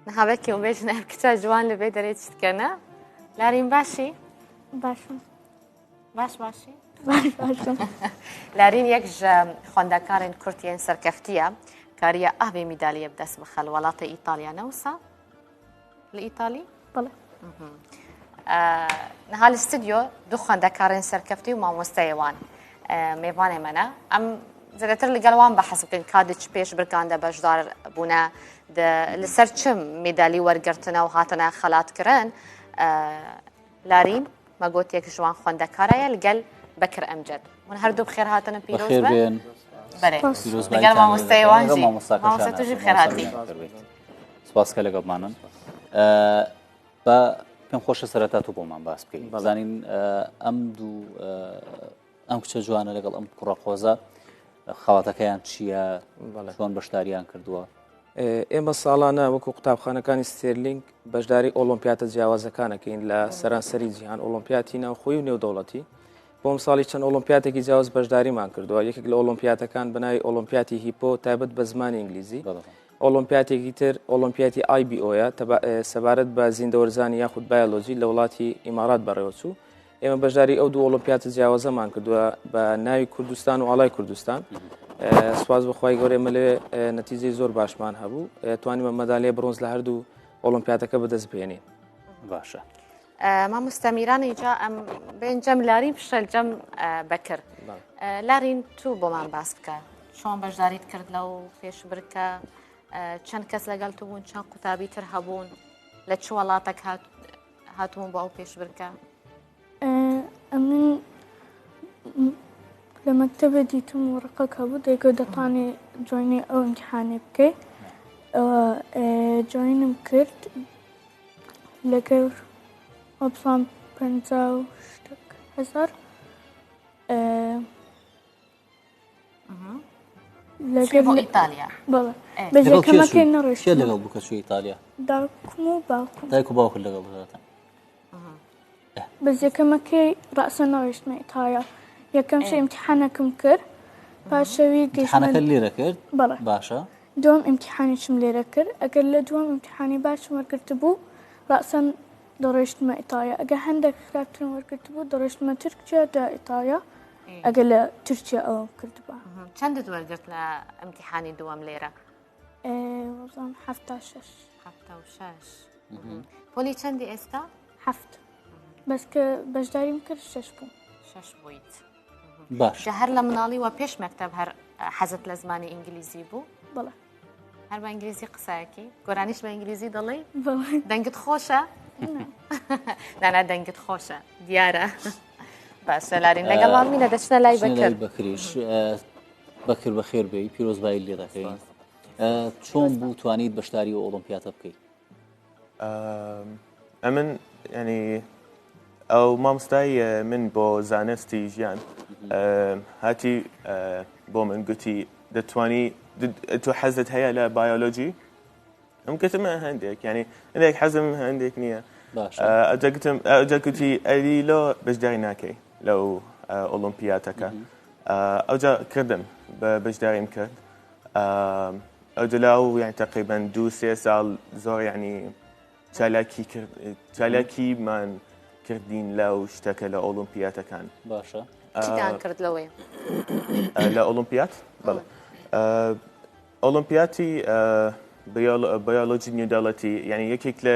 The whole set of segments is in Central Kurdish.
نهابك يوم بيجنا بكتا جوان لبي دريت شتكنا لارين باشي باشي لارين يكج خوندكارن كورتين سركفتية كاريا أهبي ميدالية بدس بخل ولاطة إيطاليا نوسا الإيطالي بله نهال استوديو دو خوندكارن سركفتي وما مستيوان ميوان منا أم زدتر لقلوان بحسب كن كادش بيش بركان بجدار بونا لسرچم ميدالي ورقرتنا وهاتنا خلات كران لارين ما قلت يك جوان خوندكاريا لقل بكر أمجد ونهردو بخير هاتنا بيروز بخير بين بيروز لقل ما مستيوان جي ما مستيوان بخير هاتي سپاس کە لەگەڵ مانن بە پێم خۆشە سەرەتا تو بۆمان باس بکەین بزانین ئەم کچە جوانە لەگەڵ ئەم کوڕە قۆزە خەڵاتەکەیان چییە چۆن بەشداریان کردووە ئێمە ساڵانە وەکو قوتابخانەکانی ستێرلینگ بەشداری ئۆلۆمپیاتە جیاوازەکانەکەین لە سەرانسەری جیهان ئۆلۆمپیاتی ناوخۆی و نێودەوڵەتی بۆم ساڵی چەند ئۆلۆمپیاتێکی جیاواز بەشداریمان کردووە یەکێک لە ئۆلۆمپیاتەکان بەناوی ئۆلۆمپیاتی هیپۆ تایبەت بە زمانی ئینگلیزی ئۆلۆمپیاتێکی تر ئۆلۆمپیاتی IBOە سەبارەت بە زیندەوەرزانی یاخود بایۆلۆجی لە وڵاتی ئیمارات بەڕێوەچوو ئێمە بەشداری ئەو دوو ئۆلۆمپیاتە جیاوازەمان کردووە بە ناوی کوردستان و ئاڵای کوردستان سواز بەخوای گەورە ئێمە لێ نەتیجەی زۆر باشمان هەبوو توانیمە مەدالیای برۆنز لە هەردوو ئۆلۆمپیاتەکە بەدەست بێنین باشە ما مستەمیرانی جا ئەم بێنجەم لارین پشەلجەم بەکر لارین تو بۆمان باس بکە چۆن بەشداریت کرد لەو پێشبرکە چەند کەس لەگەڵ تو بوون چەند قوتابی تر هەبوون لە چ وڵاتێک هاتوون بۆ ئەو پێشبرکە من لە مەکتەبە دیتم وەرەقەک هەبوو دەیگو دەتوانێ جوینی ئەو ئیمتیحانێ بکەی جوینم کرد لەگەڵ 50,000 لەگەڵ ئیتالیا بەڵێ بەجێکەمەکەی نەڕۆیشت کێ لەگەڵ بوو کە چووی ئیتالیا داوکم و باوکم دایک و باوکت لەگەڵ بووتە بەجێکەمەکەی ڕەسە نەڕۆیشتمە ئیتالیا یەکەم شە ئیمتیحانەکەم کرد پاشەوی گەیشتمە لێرە کرد بەڵێ باشە دووەم ئیمتیحانێکم لێرە کرد ئەگەر لە دووەم ئیمتیحانی باشم وەرگرت بوو ڕەسەن دەڕۆیشتمە ئیتالیا ئەگەر هەندێک خراپترم وەرگرت بوو دەڕۆیشتمە تورکیا دا ئیتالیا ئەگەر لە تورکیا ئەوم کرد بە چەندت وەرگرت لە ئەمتیحانی دووەم لێرە 76 پۆلی چەندی ئێستا 7 بەس کە بەشداریم کرد 6 بوو 6 بوویت باش هەر لە مناڵی وە پێش مەکتەب هەر حەزت لە زمانی ئینگلیزی بوو بەڵێ هەر بە ئینگلیزی قسایەکی گۆرانیش بە ئینگلیزی دەڵێ بەڵێ دەنگت خۆشە نانا دەنگت خۆشە دیارە باشە لارین لەگەڵ مینە دەچنە لای بەکریش بەکر بەخێر بێی پیرۆزبایی لێ دەکەین چۆن بوو توانیت بەشداری و ئۆلۆمپیاتە بکەیت ئەمن ینی ئەو مامۆستای من بۆ زانستی ژیان هاتی بۆ من گوتی دەتوانی تو حەزت هەیە لە بایۆلۆجی ئەم کەتمە هەندێک ینی هەندێک حەزم هەندێک نییە ئەجا گوتی ئەلی لۆ بەشداری ناکەی لەو ئۆلۆمپیاتەکە ئەوجا کردم بە بەشداریم کرد ئەو دلاو یعنی تقریبا 2-3 ساڵ زۆر یعنی چالاکیمان کردین لەو شتەکە لە ئۆلۆمپیاتەکان باشە چیتان کرد لەوەی لە ئۆلۆمپیات بەڵێ ئۆلۆمپیاتی بیۆلۆجی نێودەوڵەتی یعنی یەکێک لە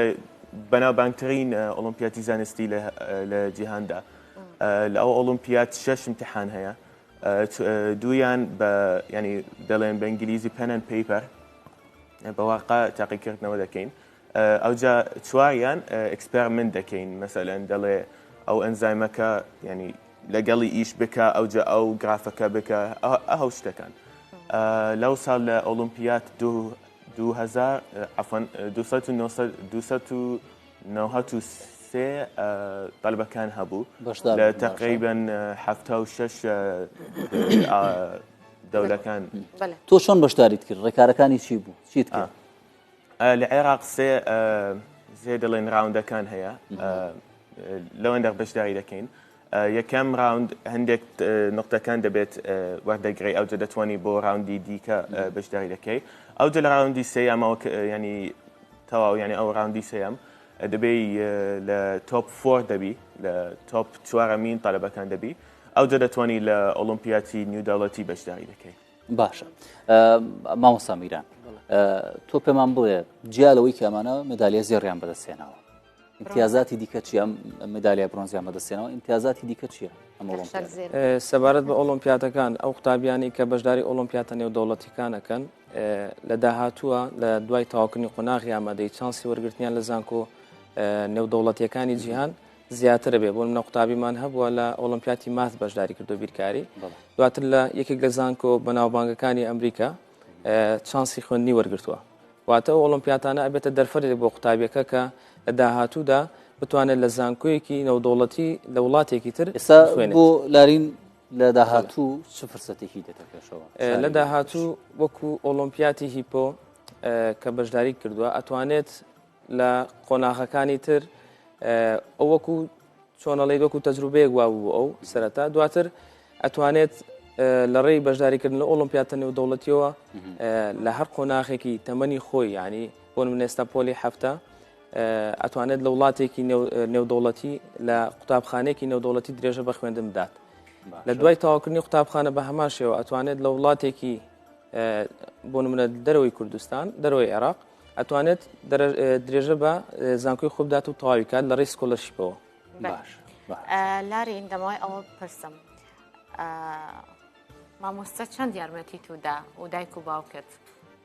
بەناوبانگترین ئۆلۆمپیاتی زانستی لە جیهاندا لە ئەو ئۆلۆمپیات 6 امتحان هەیە دویان بە ینی دەڵێن بە ئینگلیزی پەن ئەند پەیپەر بە واقع تاقیکردنەوە دەکەین ئەوجا چواریان ئەکسپێرمنت دەکەین مەسەلەن دەڵێ ئەو ئەنزایمەکە ینی لەگەڵی ئیش بکە ئەوجا ئەو گرافەکە بکە ئەو شتەکان لەو ساڵ لە ئۆلۆمپیات 293 طلبەکان هەبوو لە تقریبا 76 دەولەکان تۆ چۆن بەشداریت کرد ڕێکارەکانی چی بوو چیت کرد لە عێراق سێ دەڵێن راوندەکان هەیە لەوەندە بەشداری دەکەین یەکەم راوند هەندێک نقطەکان دەبێت وەردەگرێ ئەوجا دەتوانی بۆ راوندی دیکە بەشداری دەکەی ئەوجا لە راوندی سێ ئەماوە ینی تەواو یعنی ئەو ڕاوندی سێیەم دەبێ لە تۆپ 4 دەبی لە تۆپ 4 تەلەبەکان دەبی ئەو جا دەتوانانی لە ئۆلۆمپیاتی نیودەوڵەتی بەشداری دەکەیت. باشە مامۆستا میران تۆ پێمان بڵێ جیالەوەی کە ئەمانە مدالیە زێڕیان بەدەستێنەوە امتیازاتی دیکە چیە مدالیە برۆنزیان بەدەستێنەوە امتیازاتی دیکە چییە ئەم ئۆلۆمپیاد سەبارەت بە ئۆلۆمپیاتەکان ئەو قوتابیانی کە بەشداری ئۆلۆمپیاتە نێودەوڵەتیەکانەکەن لە داهاتووە لە دوای تاواکردنی قۆناغی ئامادەی چانسی وەرگرتنیان لە زانکۆ نێودەوڵەتیەکانی جیهان زیاتر بێ بۆ منە قوتابیمان هەبووە لە ئۆلۆمپیاتی ماث بەشداری کردو بیرکاری دواتر لە یەکێک لە زانکۆ بەناوبانگەکانی ئەمریکا چانسی خوێندنی وەرگرتووە واتە ئۆلۆمپیاتانە ئەبێتە دەرفەرێک بۆ قوتابیەکە کە لە داهاتوودا بتوانێت لە زانکۆیەکی نێودەوڵەتی لە وڵاتێکی تر ئێستا بۆ لارین لە داهاتوو چ فرسەتێکی دێتە پێشەوە لە داهاتوو وەکو ئۆلۆمپیاتی هیپۆ کە بەشداری کردووە ئەتوانێت لە قۆناغەکانی تر ئەو وەکو چۆنەڵی وەکو تەجروبەیەک وا بوو ئەو سەرەتا دواتر ئەتوانێت لە ڕێی بەشداریکردن لە ئۆلۆمپیاتە نێودەوڵەتیەوە لە هەر قۆناغێکی تەمەنی خۆی ینی بۆ من ئێستا پۆلی هەفتە ئەتوانێت لە وڵاتێکی نێودەوڵەتی لە قوتابخانێکی نێودەوڵەتی درێژە بە خوێندن بدات لە دوای تاواکردنی قوتابخانە بە هەمان شێوە ئەتوانێت لە وڵاتێکی بۆ نمونە دەرەوەی کوردستان دەرەوەی عێراق ئەتوانێت درێژە بە زانکۆی خۆ بدات و تەواوی کات لە ڕێی سکۆلەرشیپەوە. باش لارین دەمەوەی ئەوە بپرسم مامۆستا چەند یارمەتی تودا و دایک و باوکت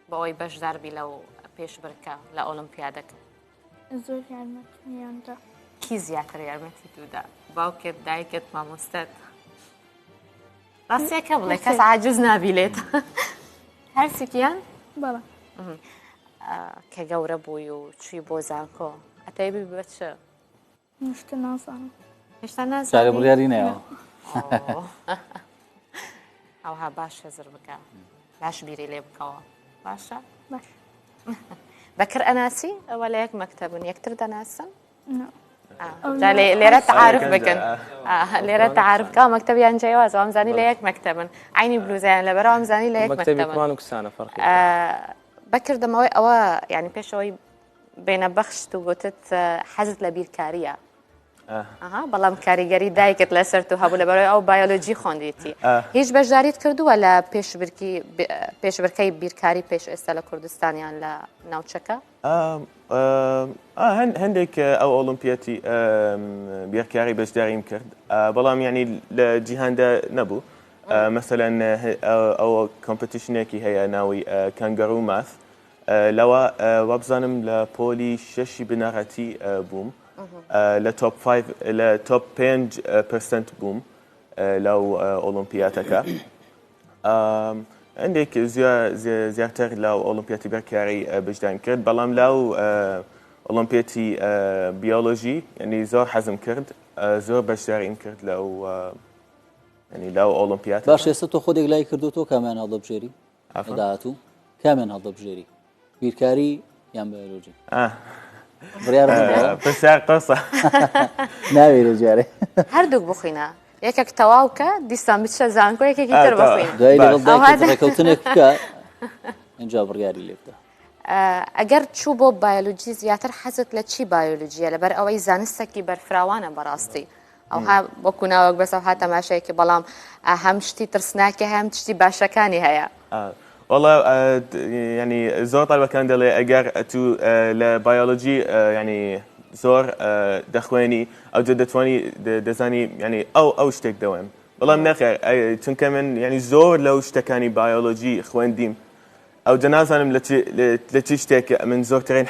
بە ئەوی بەشداربی لەو پێشبڕکە لە ئۆلۆمپیادەکە زۆر یارمەتیاندا کی زیاتر یارمەتی تودا باوکت دایکت مامۆستات ڕاستیەکە بڵێ کەس عاجز نابیلێت هەرسێکیان بەڵێ کە گەورە بووی و چووی بۆ زانکۆ ئەتەیبی بە چ شتە نازانم هێشتا چارە نازانی بڕیاری نەیەوە ئەوها باش هەزر بکە باش بیری لێ بکەوە باشە باش بەکر ئەناسی ئەوە لە یەک مەکتەبن یەکتر دەناسن نا لێرە تعارف بکەن لێرە تعارف بکە مەکتەبیان جیاواز ئەمزانی لە یەک مەکتەبن عینی بلوزیان لەبەرەوە ئەمزانی لە یەک مەکتەبی مەکتەبن کوان و کسانە فەرقی بەکردەمەوەی ئەوە یعنی پێشەوەی بینە بەخشت و گوتت حەزت لە بیرکاریە بەڵام کاریگەری دایکت لەسەر تو هەبوو لەبەرەوەی ئەو بایۆلۆجی خوۆندیتی هیچ بەشداریت کردووە لە پێشبڕکەی بیرکاری پێش ئێستا لە کوردستانیان لە ناوچەکە هەندێک ئەو ئۆلۆمپیاتی بیرکاری بەشداریم کرد بەڵام یعنی لە جیهاندا نەبوو مثلا ئەو کۆمپەتیشنێکی هەیە ناوی کەنگەڕوو ماث لەوە وابزانم لە پۆلی 6 بنەڕەتی بووم لە تۆپ 5 لە تۆپ 5% بووم لەو ئۆلۆمپیاتەکە هەندێک زیاتر لەو ئۆلۆمپیاتی بەرکاری بەشداریم کرد بەڵام لەو ئۆلۆمپیاتی بیۆلۆژی یعنی زۆر حەزم کرد زۆر بەشداریم کرد لەو ینی لەو ئۆلۆمپیات باش ئێستا تۆ خۆدێک لای کردوتۆ کامیان هەڵدەبژێری داهاتوو کامیان هەڵدەبژێری بیرکاری یان بایۆلۆژی پرسیار قەسە ناوێرە جارێ هەردووک بخوینە یەکێک تەواوکە دیسان بچە زانکۆ یەکێکی تر بخوین دوای لەگەڵ ڕێکەوتنێک بکە اینجا بڕیاری لێ بدە ئەگەر چوو بۆ بایۆلۆجی زیاتر حەزت لە چی بایۆلۆجیە لەبەر ئەوەی زانستێکی بەرفراوانە بەڕاستی ئەوها وەکو ناوەک بەسە ها تەماشایەکی بەڵام هەم شتی ترسناکە هەم شتی باشەکانی هەیە والله ینی زۆر تاالبەکان دەڵێ ئەگەر تو لە بایۆلۆجی ینی زۆر دەخوێنی ئەو دەتوانی دەزانی ینی ئەو شتێک دەوێن بەڵام نەخێر چونکە من ینی زۆر لەو شتەکانی بایۆلۆجی خوێندیم ئەو دەنازانم لە چی شتێک من زۆرترین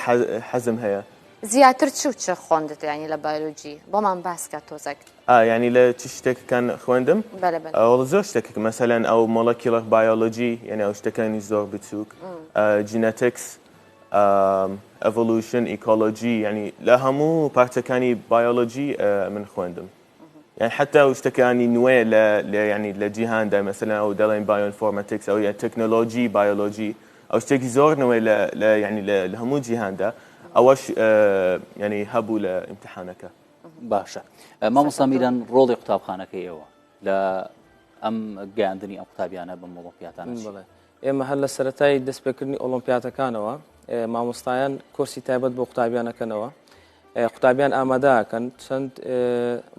حەزم هەیە زیاتر چ خوێندت ینی لە بایۆلۆجی بۆمان باسکە تۆزێک ینی لە چ شتێکەکان خوێندم ئەوڵ زۆر شتێک مەسەلەن ئەو مۆلەکیڵەر بایۆلۆجی یعنی ئەو شتەکانی زۆر بچووک جینەتیکس ئەڤۆلوشن ئیکۆلۆجی ینی لە هەموو پارچەکانی بایۆلۆجی من خوێندم یعنی حتا ئەو شتەکانی نوێ ینی لە جیهاندا مەسەلەن ئەو دەڵێن بایۆئینفۆرمەتیکس ئەو تەکنۆلۆژی بایۆلۆجی ئەو شتێکی زۆر نوێ ینی لە هەموو جیهاندا ئەوەش ینی هەبوو لە ئیمتحانەکە باشە مامۆستا میران ڕۆڵی قوتابخانەکەی ئێوە لە ئەم گەیاندنی ئەم قوتابیانە بە ئۆلۆمپیاتانە ئێمە هەر لە سەرەتای دەستپێکردنی ئۆلۆمپیاتەکانەوە مامۆستایان کۆرسی تایبەت بۆ قوتابیانەکەنەوە قوتابیان ئامادەکەن چەند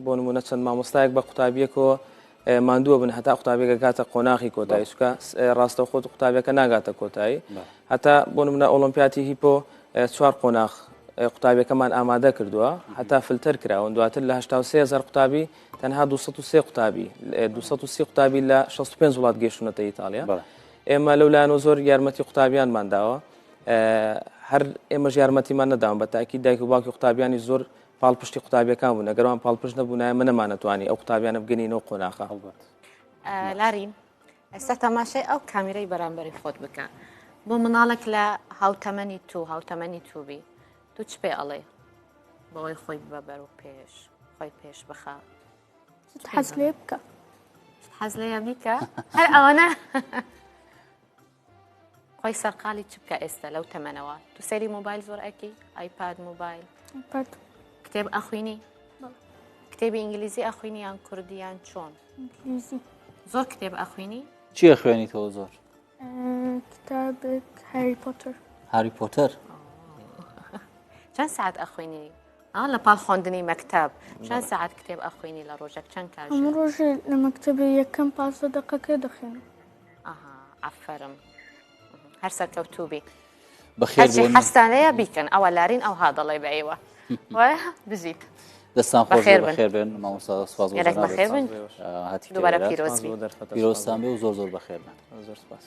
بۆ نمونە چەند مامۆستایەک بە قوتابیەکەوە ماندووە بن هەتا قوتابێکە گاتە قۆناغی کۆتایی چکە ڕاستەوخۆت قوتابیەکە ناگاتە کۆتایی هەتا بۆ نمونە ئۆلۆمپیاتی هیپۆ 4 قۆناغ قوتابیەکەمان ئامادە کردووە هەتا فلتەر کراون دواتر لە 83,000 قوتابی تەنها 203 قوتابی 230 قوتابی لە 65 وڵات گەیشتونەتە ئیتالیا ئێمە لەولایەنەوە زۆر یارمەتی قوتابیانمان داوە هەر ئێمەش یارمەتیمان نەداوم بە تاکید دایک و باوکی قوتابیانی زۆر پاڵپشتی قوتابیەکان بوون ئەگەرمان پاڵپشت نەبوونایە من نەمانەتوانی ئەو قوتابیانە بگەنینەوە قۆناغا لارین ئێستا تەماشای ئەو کامیرەی بەرامبەری خۆت بکە بۆ مناڵێک لە هاوتەمەنی هاوتەمەنی تووبی تو چ پێ ئەڵێ بەوەی خۆی ببەر و پێش خۆی پێش بخە حەز لێ بکە حەز لێیە بیکە هەر ئەوەنە خۆی سەرقالی چ بکە ئێستا لەو تەمەنەوە تو سەیری مۆبایل زۆر ئەکی ئایپاد مۆبایل کتێب ئەخوێنی کتێبی ئینگلیزی ئەخوێنی یان کوردیان چۆن ئینگلیزی زۆر کتێب ئەخوێنی چیە خوێنیتەوە زۆر کتابێک هاری پۆتەر هاری پۆتەر چەند ساعت ئەخوێنی لە پاڵ خوێندنی مەکتەب چەند ساعت کتێب ئەخوێنی لە ڕۆژێک چەند کار هەموو ڕۆژێ لە مەکتەبێ یەکەم 15 دقەکە دەخوێنم ئەفەرم هەر سەرکەوتوبی بەخێر هەرستانەیە بیکەن ئەوە لارین ئەو هادەڵێ بە ئێوە بژیت دەستان خۆش بەخێر بن مامۆستا سپاس بەخێر بن دووبارە پیرۆزبی پیرۆزتان بێ و زۆر بەخێر بن زۆر سپاس